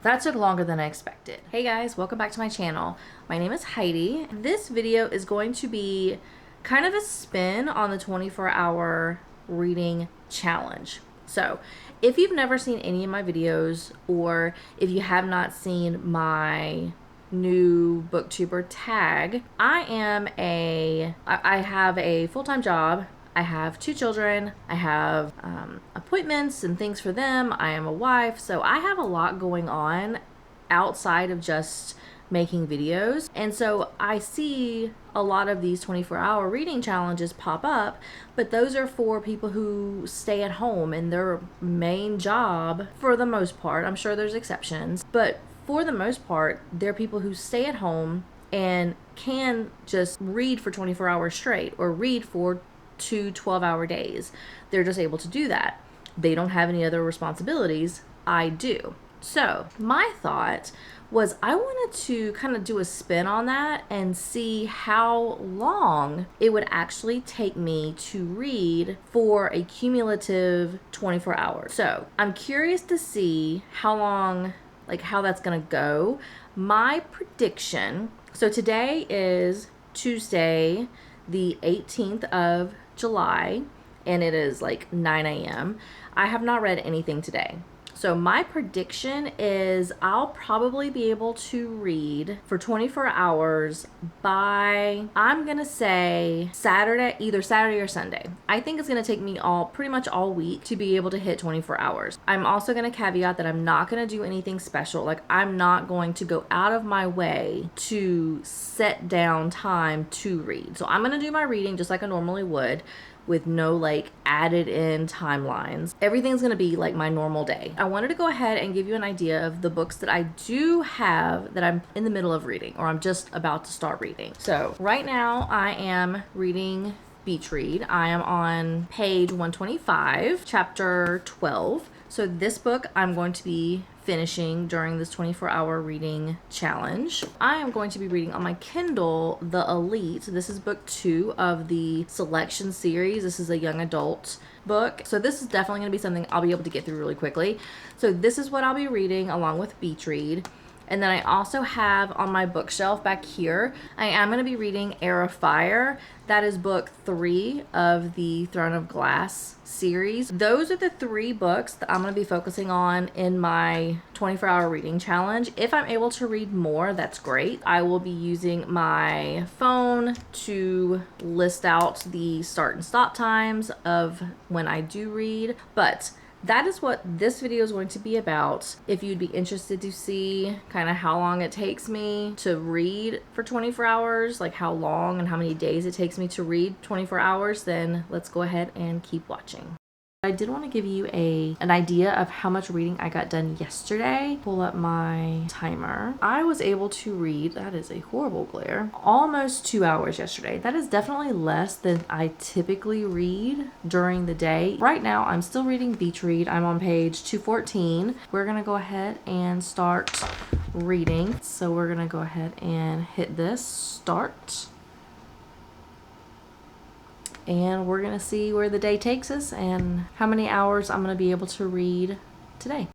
That took longer than I expected. Hey guys, welcome back to my channel. My name is Heidi. This video is going to be kind of a spin on the 24-hour reading challenge. So if you've never seen any of my videos, or if you have not seen my new booktuber tag, I have a full-time job. I have 2 children. I have appointments and things for them. I am a wife, so I have a lot going on outside of just making videos. And so I see a lot of these 24-hour reading challenges pop up, but those are for people who stay at home and their main job, for the most part, I'm sure there's exceptions, but for the most part, they're people who stay at home and can just read for 24 hours straight, or read for 2 12-hour days. They're just able to do that. They don't have any other responsibilities. I do. So my thought was I wanted to kind of do a spin on that and see how long it would actually take me to read for a cumulative 24 hours. So I'm curious to see how long, how that's gonna go. My prediction, so today is Tuesday, the 18th of July, and it is 9 a.m. I have not read anything today. So my prediction is I'll probably be able to read for 24 hours by, I'm gonna say Saturday, either Saturday or Sunday. I think it's gonna take me pretty much all week to be able to hit 24 hours. I'm also gonna caveat that I'm not gonna do anything special. I'm not going to go out of my way to set down time to read. So I'm gonna do my reading just like I normally would, with no added in timelines. Everything's gonna be like my normal day. I wanted to go ahead and give you an idea of the books that I do have that I'm in the middle of reading, or I'm just about to start reading. So right now I am reading Beach Read. I am on page 125, chapter 12. So this book I'm going to be finishing during this 24-hour reading challenge. I am going to be reading on my Kindle The Elite. This is book 2 of the Selection series. This is a young adult book. So this is definitely going to be something I'll be able to get through really quickly. So this is what I'll be reading along with Beach Read. And then I also have on my bookshelf back here, I am going to be reading Heir of Fire. That is book 3 of the Throne of Glass series. Those are the 3 books that I'm going to be focusing on in my 24-hour reading challenge. If I'm able to read more, that's great. I will be using my phone to list out the start and stop times of when I do read. But that is what this video is going to be about. If you'd be interested to see kind of how long it takes me to read for 24 hours, how long and how many days it takes me to read 24 hours, then let's go ahead and keep watching. I did want to give you an idea of how much reading I got done yesterday. Pull up my timer. I was able to read, that is a horrible glare, almost 2 hours yesterday. That is definitely less than I typically read during the day. Right now, I'm still reading Beach Read. I'm on page 214. We're gonna go ahead and start reading. So we're gonna go ahead and hit this, start. And we're gonna see where the day takes us and how many hours I'm gonna be able to read today.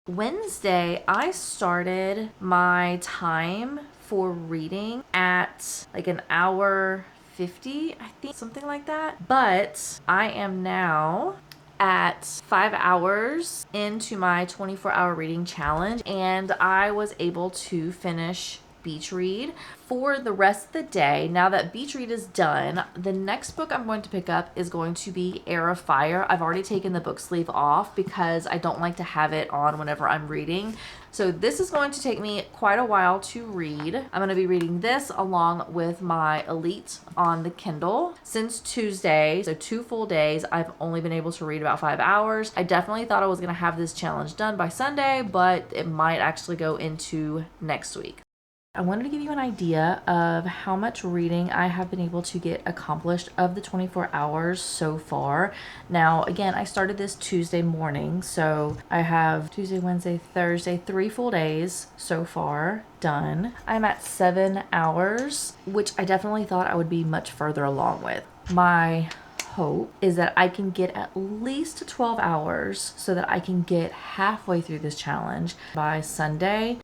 Wednesday, I started my time for reading at an hour 50, I think, something like that. But I am now at 5 hours into my 24-hour reading challenge, and I was able to finish Beach Read for the rest of the day. Now that Beach Read is done, the next book I'm going to pick up is going to be Heir of Fire. I've already taken the book sleeve off because I don't like to have it on whenever I'm reading. So this is going to take me quite a while to read. I'm going to be reading this along with my Elite on the Kindle. Since Tuesday, so 2 full days, I've only been able to read about 5 hours. I definitely thought I was going to have this challenge done by Sunday, but it might actually go into next week. I wanted to give you an idea of how much reading I have been able to get accomplished of the 24 hours so far. Now, again, I started this Tuesday morning, so I have Tuesday, Wednesday, Thursday, 3 full days so far done. I'm at 7 hours, which I definitely thought I would be much further along with. My hope is that I can get at least 12 hours so that I can get halfway through this challenge by Sunday.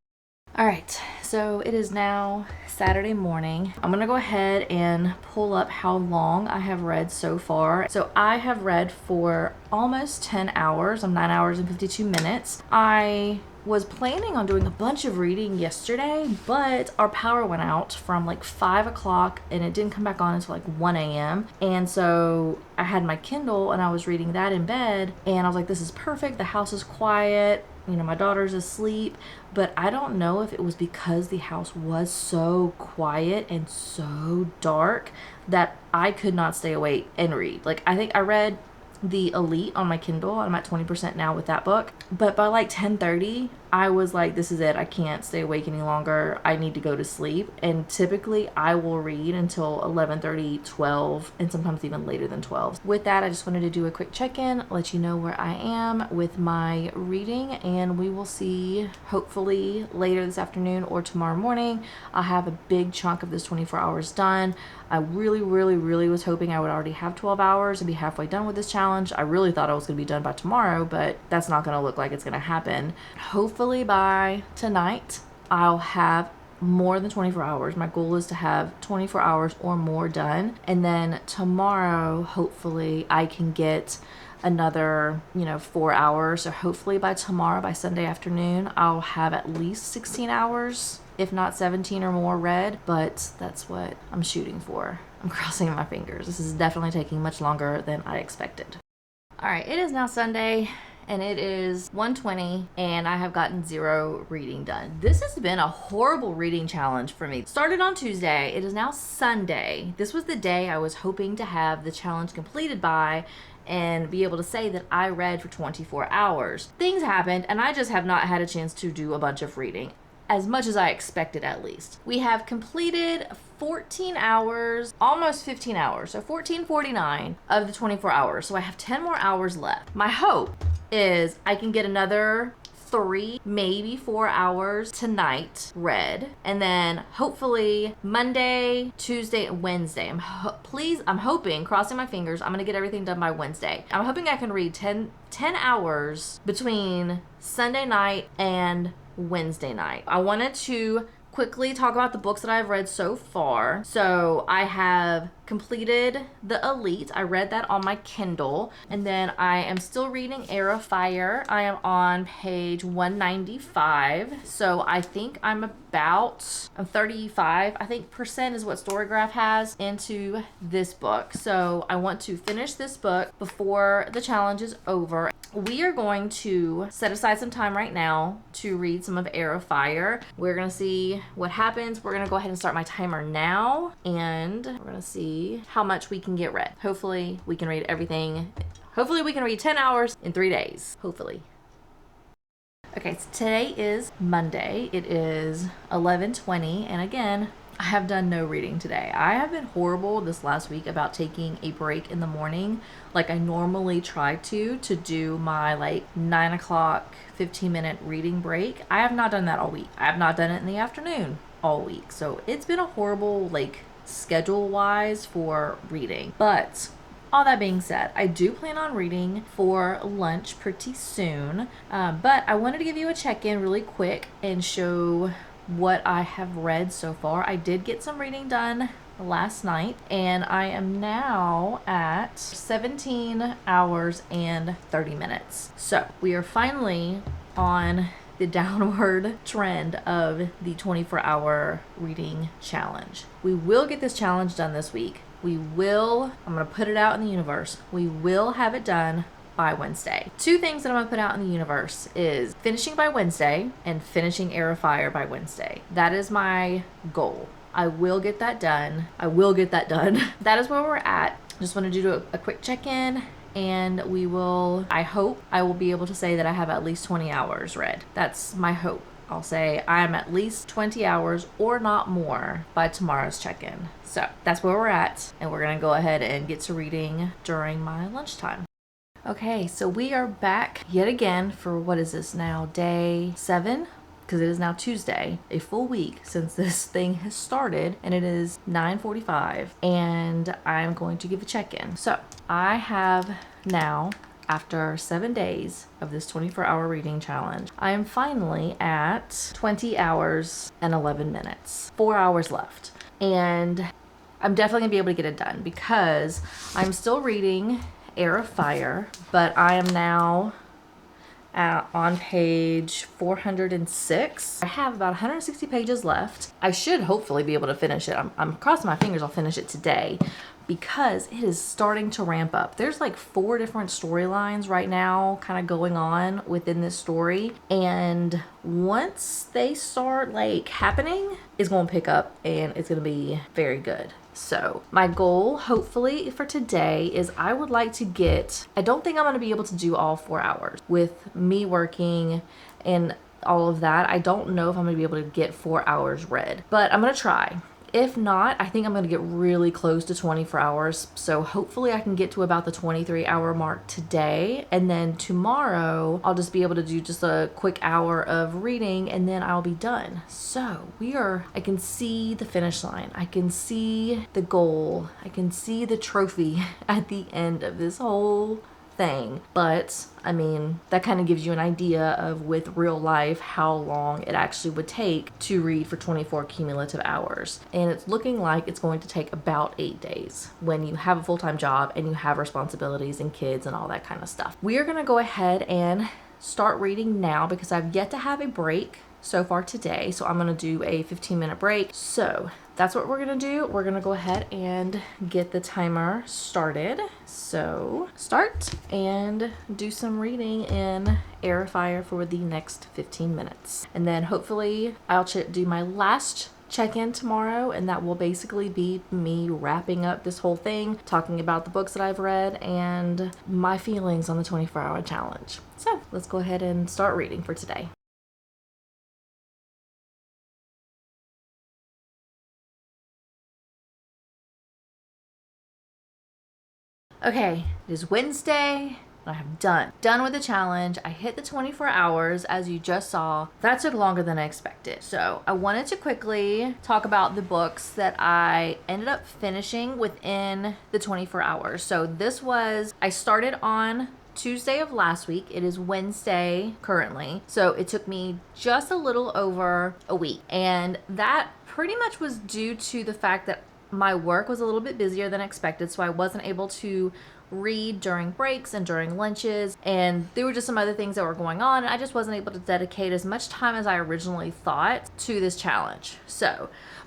All right, so it is now Saturday morning. I'm gonna go ahead and pull up how long I have read so far. So I have read for almost 10 hours. I'm 9 hours and 52 minutes. I was planning on doing a bunch of reading yesterday, but our power went out from like 5 o'clock and it didn't come back on until like 1 a.m. And so I had my Kindle and I was reading that in bed, and I was like, this is perfect. The house is quiet. You know, my daughter's asleep, but I don't know if it was because the house was so quiet and so dark that I could not stay awake and read. Like, I think I read The Elite on my Kindle. I'm at 20% now with that book. But by like 10:30, I was like, this is it. I can't stay awake any longer. I need to go to sleep. And typically I will read until 11:30, 12, and sometimes even later than 12. With that, I just wanted to do a quick check-in, let you know where I am with my reading, and we will see hopefully later this afternoon or tomorrow morning. I'll have a big chunk of this 24 hours done. I really was hoping I would already have 12 hours and be halfway done with this challenge. I really thought I was going to be done by tomorrow, but that's not going to look like it's going to happen. Hopefully by tonight, I'll have more than 24 hours. My goal is to have 24 hours or more done. And then tomorrow, hopefully I can get another 4 hours. So hopefully by tomorrow, by Sunday afternoon, I'll have at least 16 hours, if not 17 or more read, but that's what I'm shooting for. I'm crossing my fingers. This is definitely taking much longer than I expected. All right, it is now Sunday and it is 1:20 and I have gotten 0 reading done. This has been a horrible reading challenge for me. It started on Tuesday. It is now Sunday. This was the day I was hoping to have the challenge completed by and be able to say that I read for 24 hours. Things happened and I just have not had a chance to do a bunch of reading, as much as I expected at least. We have completed 14 hours, almost 15 hours, so 14:49 of the 24 hours. So I have 10 more hours left. My hope is I can get another 3, maybe 4 hours tonight read, and then hopefully Monday, Tuesday, and Wednesday. I'm hoping, crossing my fingers, I'm gonna get everything done by Wednesday. I'm hoping I can read 10 hours between Sunday night and Wednesday night. I wanted to quickly talk about the books that I've read so far. So I have completed The Elite. I read that on my Kindle. And then I am still reading Air of Fire. I am on page 195. So I think I'm 35, I think, percent is what Storygraph has into this book. So I want to finish this book before the challenge is over. We are going to set aside some time right now to read some of Air of Fire. We're going to see what happens. We're going to go ahead and start my timer now, and we're going to see how much we can get read. Hopefully we can read everything. Hopefully we can read 10 hours in 3 days. Hopefully. Okay, so today is Monday. It is 11:20, and again, I have done no reading today. I have been horrible this last week about taking a break in the morning like I normally try to do my like 9 o'clock 15-minute reading break. I have not done that all week. I have not done it in the afternoon all week. So it's been a horrible like schedule wise for reading. But all that being said, I do plan on reading for lunch pretty soon. But I wanted to give you a check-in really quick and show what I have read so far. I did get some reading done last night, and I am now at 17 hours and 30 minutes. So we are finally on the downward trend of the 24-hour reading challenge. We will get this challenge done this week. I'm going to put it out in the universe. We will have it done by Wednesday. 2 things that I'm going to put out in the universe is finishing by Wednesday and finishing Air of Fire by Wednesday. That is my goal. I will get that done. That is where we're at. Just wanted to do a quick check-in, and I hope I will be able to say that I have at least 20 hours read. That's my hope. I'll say I am at least 20 hours or not more by tomorrow's check-in. So that's where we're at, and we're going to go ahead and get to reading during my lunchtime. Okay, so we are back yet again for, what is this now, day 7? Because it is now Tuesday, a full week since this thing has started, and it is 9:45, and I'm going to give a check-in. So I have now, after 7 days of this 24-hour reading challenge, I am finally at 20 hours and 11 minutes. 4 hours left. And I'm definitely gonna be able to get it done because I'm still reading Air of Fire, but I am now on page 406. I have about 160 pages left. I should hopefully be able to finish it. I'm crossing my fingers I'll finish it today because it is starting to ramp up. There's like 4 different storylines right now kind of going on within this story. And once they start like happening, it's going to pick up and it's going to be very good. So my goal, hopefully for today, is I would like to get, I don't think I'm going to be able to do all 4 hours with me working and all of that. I don't know if I'm going to be able to get 4 hours read, but I'm going to try. If not, I think I'm going to get really close to 24 hours. So hopefully I can get to about the 23-hour mark today. And then tomorrow I'll just be able to do just a quick hour of reading and then I'll be done. So I can see the finish line. I can see the goal. I can see the trophy at the end of this whole thing. But I mean, that kind of gives you an idea of, with real life, how long it actually would take to read for 24 cumulative hours. And it's looking like it's going to take about 8 days when you have a full-time job and you have responsibilities and kids and all that kind of stuff. We are going to go ahead and start reading now because I've yet to have a break so far today. So I'm going to do a 15-minute break. So that's what we're going to do. We're going to go ahead and get the timer started. So start and do some reading in Air of Fire for the next 15 minutes. And then hopefully I'll do my last check-in tomorrow, and that will basically be me wrapping up this whole thing, talking about the books that I've read and my feelings on the 24-hour challenge. So let's go ahead and start reading for today. Okay, it is Wednesday. I have done with the challenge. I hit the 24 hours as you just saw. That took longer than I expected. So I wanted to quickly talk about the books that I ended up finishing within the 24 hours. So I started on Tuesday of last week. It is Wednesday currently. So it took me just a little over a week. And that pretty much was due to the fact that my work was a little bit busier than expected, so I wasn't able to read during breaks and during lunches, and there were just some other things that were going on, and I just wasn't able to dedicate as much time as I originally thought to this challenge.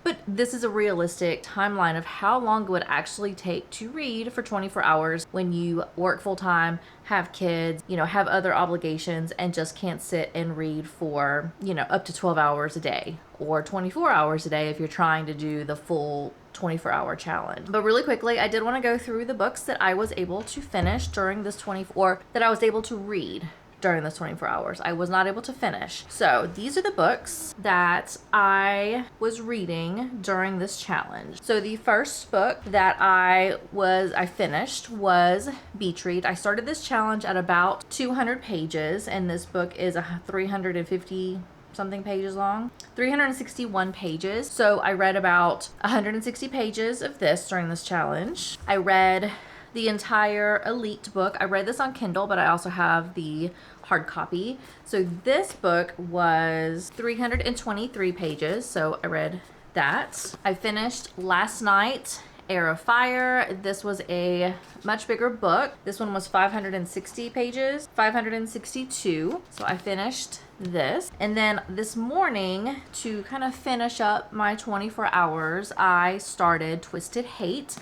But this is a realistic timeline of how long it would actually take to read for 24 hours when you work full-time, have kids, have other obligations, and just can't sit and read for, up to 12 hours a day or 24 hours a day if you're trying to do the full 24-hour challenge. But really quickly, I did want to go through the books that I was able to finish during this that I was able to read during this 24 hours. I was not able to finish. So these are the books that I was reading during this challenge. So the first book that I finished was Beach Read. I started this challenge at about 200 pages, and this book is 350 something pages long, 361 pages. So I read about 160 pages of this during this challenge. I read the entire Elite book. I read this on Kindle, but I also have the hard copy. So this book was 323 pages. So I read that. I finished last night Air of Fire. This was a much bigger book. This one was 560 pages, 562. So I finished this. And then this morning, to kind of finish up my 24 hours, I started Twisted Hate.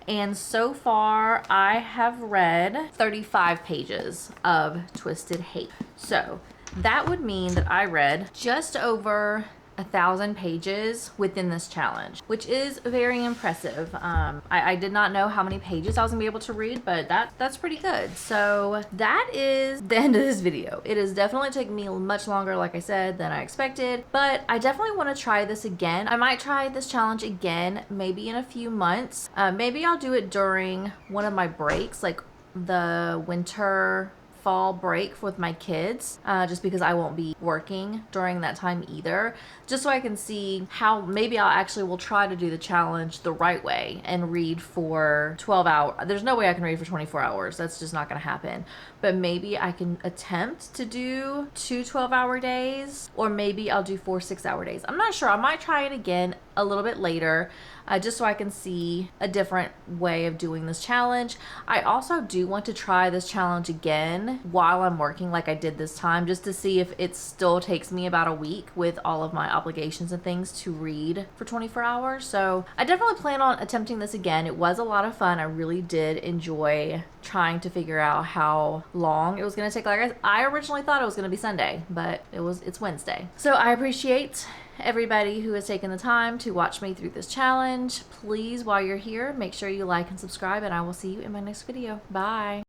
And so far, I have read 35 pages of Twisted Hate. So that would mean that I read just over 1,000 pages within this challenge, which is very impressive. I did not know how many pages I was gonna be able to read, but that's pretty good. So that is the end of this video. It is definitely taking me much longer, like I said, than I expected, but I definitely want to try this again. I might try this challenge again, maybe in a few months. Maybe I'll do it during one of my breaks, like the winter fall break with my kids, just because I won't be working during that time either, just so I can see how maybe I'll actually will try to do the challenge the right way and read for 12 hours. There's no way I can read for 24 hours. That's just not going to happen. But maybe I can attempt to do 2 12-hour days, or maybe I'll do 4 6-hour days. I'm not sure. I might try it again a little bit later, just so I can see a different way of doing this challenge. I also do want to try this challenge again while I'm working like I did this time, just to see if it still takes me about a week with all of my obligations and things to read for 24 hours. So I definitely plan on attempting this again. It was a lot of fun. I really did enjoy trying to figure out how long it was going to take. Like I originally thought it was going to be Sunday, but it's Wednesday. So I appreciate everybody who has taken the time to watch me through this challenge. Please, while you're here, make sure you like and subscribe, and I will see you in my next video. Bye.